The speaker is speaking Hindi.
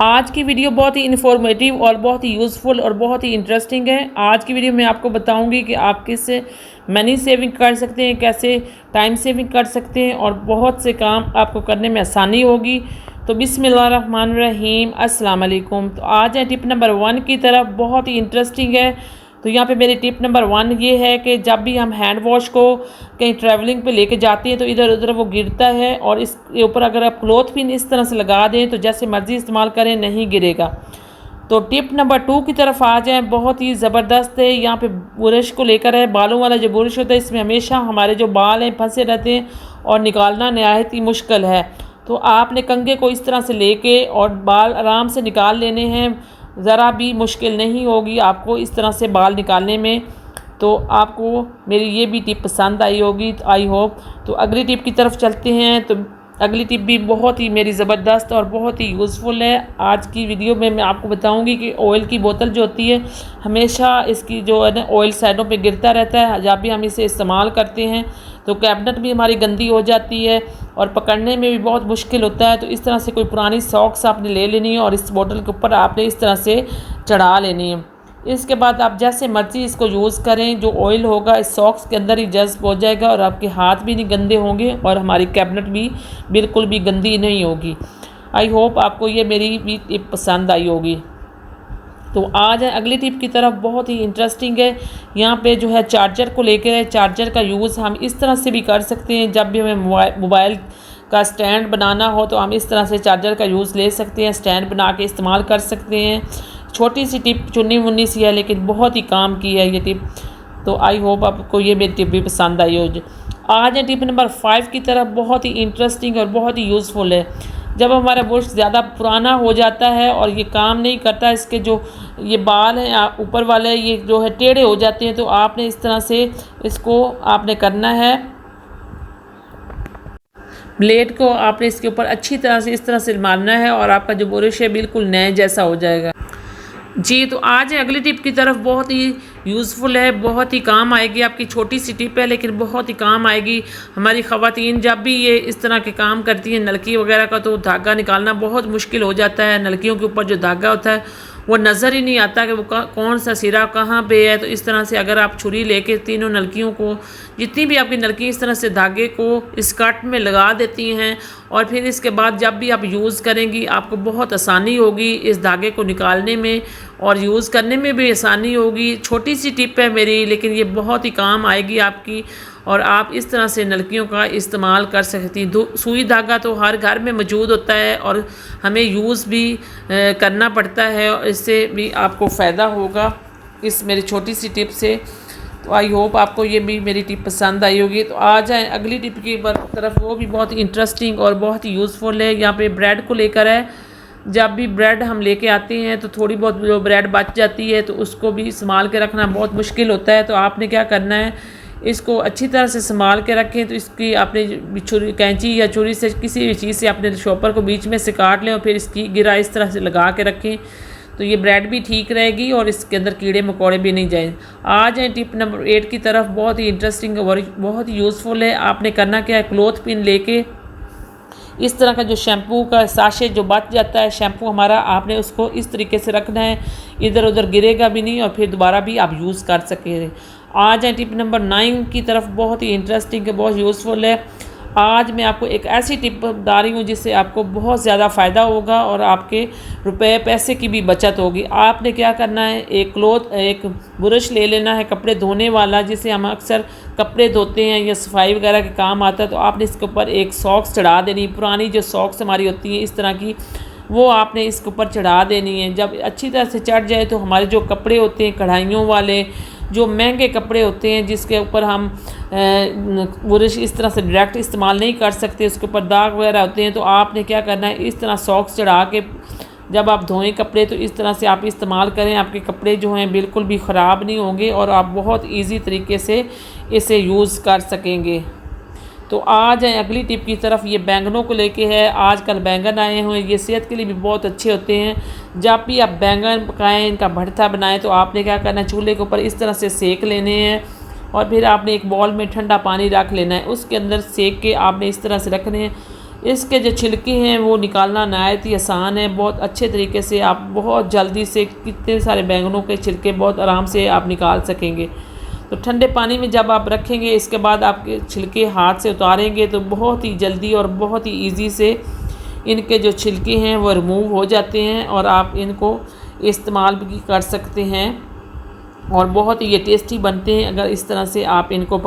आज की वीडियो बहुत ही इन्फॉर्मेटिव और बहुत ही यूज़फुल और बहुत ही इंटरेस्टिंग है। आज की वीडियो में आपको बताऊंगी कि आप किससे मनी सेविंग कर सकते हैं, कैसे टाइम सेविंग कर सकते हैं और बहुत से काम आपको करने में आसानी होगी। तो बिस्मिल्लाहिर्रहमानिर्रहीम, अस्सलाम वालेकुम। तो आज है टिप नंबर 1 की तरफ, बहुत ही इंटरेस्टिंग है। तो यहाँ पे मेरी टिप नंबर 1 ये है कि जब भी हम हैंड वॉश को कहीं ट्रैवलिंग पे लेके जाते हैं तो इधर उधर वो गिरता है, और इसके ऊपर अगर आप क्लॉथ पिन इस तरह से लगा दें तो जैसे मर्ज़ी इस्तेमाल करें नहीं गिरेगा। तो टिप नंबर 2 की तरफ आ जाएँ, बहुत ही ज़बरदस्त है। यहाँ पे ब्रश को लेकर है, बालों वाला जो ब्रश होता है इसमें हमेशा हमारे जो बाल हैं फंसे रहते हैं और निकालना नहायत ही मुश्किल है। तो आपने कंघे को इस तरह से लेके और बाल आराम से निकाल लेने हैं, ज़रा भी मुश्किल नहीं होगी आपको इस तरह से बाल निकालने में। तो आपको मेरी ये भी टिप पसंद आई होगी, तो आई होप। तो अगली टिप की तरफ चलते हैं। तो अगली टिप भी बहुत ही मेरी ज़बरदस्त और बहुत ही यूज़फुल है। आज की वीडियो में मैं आपको बताऊंगी कि ऑयल की बोतल जो होती है हमेशा इसकी जो है ना ऑयल साइडों पे गिरता रहता है। जब भी हम इसे इस्तेमाल करते हैं तो कैबिनेट भी हमारी गंदी हो जाती है और पकड़ने में भी बहुत मुश्किल होता है। तो इस तरह से कोई पुरानी सॉक्स आपने ले लेनी है और इस बोतल के ऊपर आपने इस तरह से चढ़ा लेनी है। इसके बाद आप जैसे मर्ज़ी इसको यूज़ करें, जो ऑयल होगा इस सॉक्स के अंदर ही जज़्ब हो जाएगा और आपके हाथ भी नहीं गंदे होंगे और हमारी कैबिनेट भी बिल्कुल भी गंदी नहीं होगी। आई होप आपको ये मेरी भी टिप पसंद आई होगी। तो आज है अगली टिप की तरफ, बहुत ही इंटरेस्टिंग है। यहाँ पे जो है चार्जर को लेकर है। चार्जर का यूज़ हम इस तरह से भी कर सकते हैं, जब भी हमें मोबाइल का स्टैंड बनाना हो तो हम इस तरह से चार्जर का यूज़ ले सकते हैं, स्टैंड बना के इस्तेमाल कर सकते हैं। छोटी सी टिप, चुन्नी मुन्नी सी है, लेकिन बहुत ही काम की है ये टिप। तो आई होप आपको ये मेरी टिप भी पसंद आई हो। आज है टिप नंबर 5 की तरफ, बहुत ही इंटरेस्टिंग और बहुत ही यूज़फुल है। जब हमारा बुर्श ज़्यादा पुराना हो जाता है और ये काम नहीं करता, इसके जो ये बाल हैं ऊपर वाले ये जो है टेढ़े हो जाते हैं, तो आपने इस तरह से इसको आपने करना है। ब्लेड को आपने इसके ऊपर अच्छी तरह से इस तरह से मारना है और आपका जो बुर्श है बिल्कुल नए जैसा हो जाएगा जी। तो आज है अगली टिप की तरफ, बहुत ही यूज़फुल है, बहुत ही काम आएगी। आपकी छोटी सी टिप है लेकिन बहुत ही काम आएगी। हमारी ख़वातीन जब भी ये इस तरह के काम करती हैं नलकी वगैरह का, तो धागा निकालना बहुत मुश्किल हो जाता है। नलकियों के ऊपर जो धागा होता है वो नज़र ही नहीं आता कि वो कौन सा सिरा कहाँ पे है। तो इस तरह से अगर आप छुरी लेके तीनों नलकियों को, जितनी भी आपकी नलकी इस तरह से धागे को स्कर्ट में लगा देती हैं और फिर इसके बाद जब भी आप यूज़ करेंगी आपको बहुत आसानी होगी इस धागे को निकालने में और यूज़ करने में भी आसानी होगी। छोटी सी टिप है मेरी, लेकिन ये बहुत ही काम आएगी आपकी और आप इस तरह से नलकियों का इस्तेमाल कर सकती हैं। सुई धागा तो हर घर में मौजूद होता है और हमें यूज़ भी करना पड़ता है और इससे भी आपको फ़ायदा होगा इस मेरी छोटी सी टिप से। तो आई होप आपको ये भी मेरी टिप पसंद आई होगी। तो आ जाएँ अगली टिप की तरफ, वो भी बहुत ही इंटरेस्टिंग और बहुत ही यूज़फुल है। यहाँ पे ब्रेड को लेकर है। जब भी ब्रेड हम लेके आते हैं तो थोड़ी बहुत जो ब्रेड बच जाती है तो उसको भी संभाल के रखना बहुत मुश्किल होता है। तो आपने क्या करना है, इसको अच्छी तरह से संभाल के रखें। तो इसकी आपने छुरी, कैंची या छुरी से किसी भी चीज़ से अपने शॉपर को बीच में से काट लें और फिर इसकी गिरा इस तरह से लगा के रखें, तो ये ब्रेड भी ठीक रहेगी और इसके अंदर कीड़े मकोड़े भी नहीं जाएं। आ जाएँ टिप नंबर 8 की तरफ, बहुत ही इंटरेस्टिंग और बहुत ही यूज़फुल है। आपने करना क्या है, क्लॉथ पिन लेके इस तरह का जो शैम्पू का साशे जो बच जाता है शैम्पू हमारा, आपने उसको इस तरीके से रखना है, इधर उधर गिरेगा भी नहीं और फिर दोबारा भी आप यूज़ कर सकें। आ जाए टिप नंबर 9 की तरफ, बहुत ही इंटरेस्टिंग है, बहुत यूज़फुल है। आज मैं आपको एक ऐसी टिप बता रही हूँ जिससे आपको बहुत ज़्यादा फ़ायदा होगा और आपके रुपए पैसे की भी बचत होगी। आपने क्या करना है, एक ब्रश ले लेना है कपड़े धोने वाला, जिसे हम अक्सर कपड़े धोते हैं या सफाई वगैरह के काम आता है। तो आपने इसके ऊपर एक सॉक्स चढ़ा देनी, पुरानी जो सॉक्स हमारी होती हैं इस तरह की, वो आपने इसके ऊपर चढ़ा देनी है। जब अच्छी तरह से चढ़ जाए तो हमारे जो कपड़े होते हैं कढ़ाइयों वाले, जो महंगे कपड़े होते हैं जिसके ऊपर हम ब्रश इस तरह से डायरेक्ट इस्तेमाल नहीं कर सकते, उसके ऊपर दाग वगैरह होते हैं, तो आपने क्या करना है, इस तरह सॉक्स चढ़ा के जब आप धोएं कपड़े तो इस तरह से आप इस्तेमाल करें। आपके कपड़े जो हैं बिल्कुल भी ख़राब नहीं होंगे और आप बहुत ईजी तरीके से इसे यूज़ कर सकेंगे। तो आ जाएँ अगली टिप की तरफ, ये बैंगनों को लेके है। आजकल बैंगन आए हुए हैं, ये सेहत के लिए भी बहुत अच्छे होते हैं। जब भी आप बैंगन पकाएं, इनका भरता बनाएं, तो आपने क्या करना है, चूल्हे के ऊपर इस तरह से सेक लेने हैं और फिर आपने एक बॉल में ठंडा पानी रख लेना है, उसके अंदर सेक के आपने इस तरह से रखने हैं। इसके जो छिलके हैं वो निकालना नहायत ही आसान है। बहुत अच्छे तरीके से आप बहुत जल्दी से कितने सारे बैंगनों के छिलके बहुत आराम से आप निकाल सकेंगे। तो ठंडे पानी में जब आप रखेंगे, इसके बाद आपके छिलके हाथ से उतारेंगे तो बहुत ही जल्दी और बहुत ही ईज़ी से इनके जो छिलके हैं वो रिमूव हो जाते हैं और आप इनको इस्तेमाल भी कर सकते हैं और बहुत ही ये टेस्टी बनते हैं अगर इस तरह से आप इनको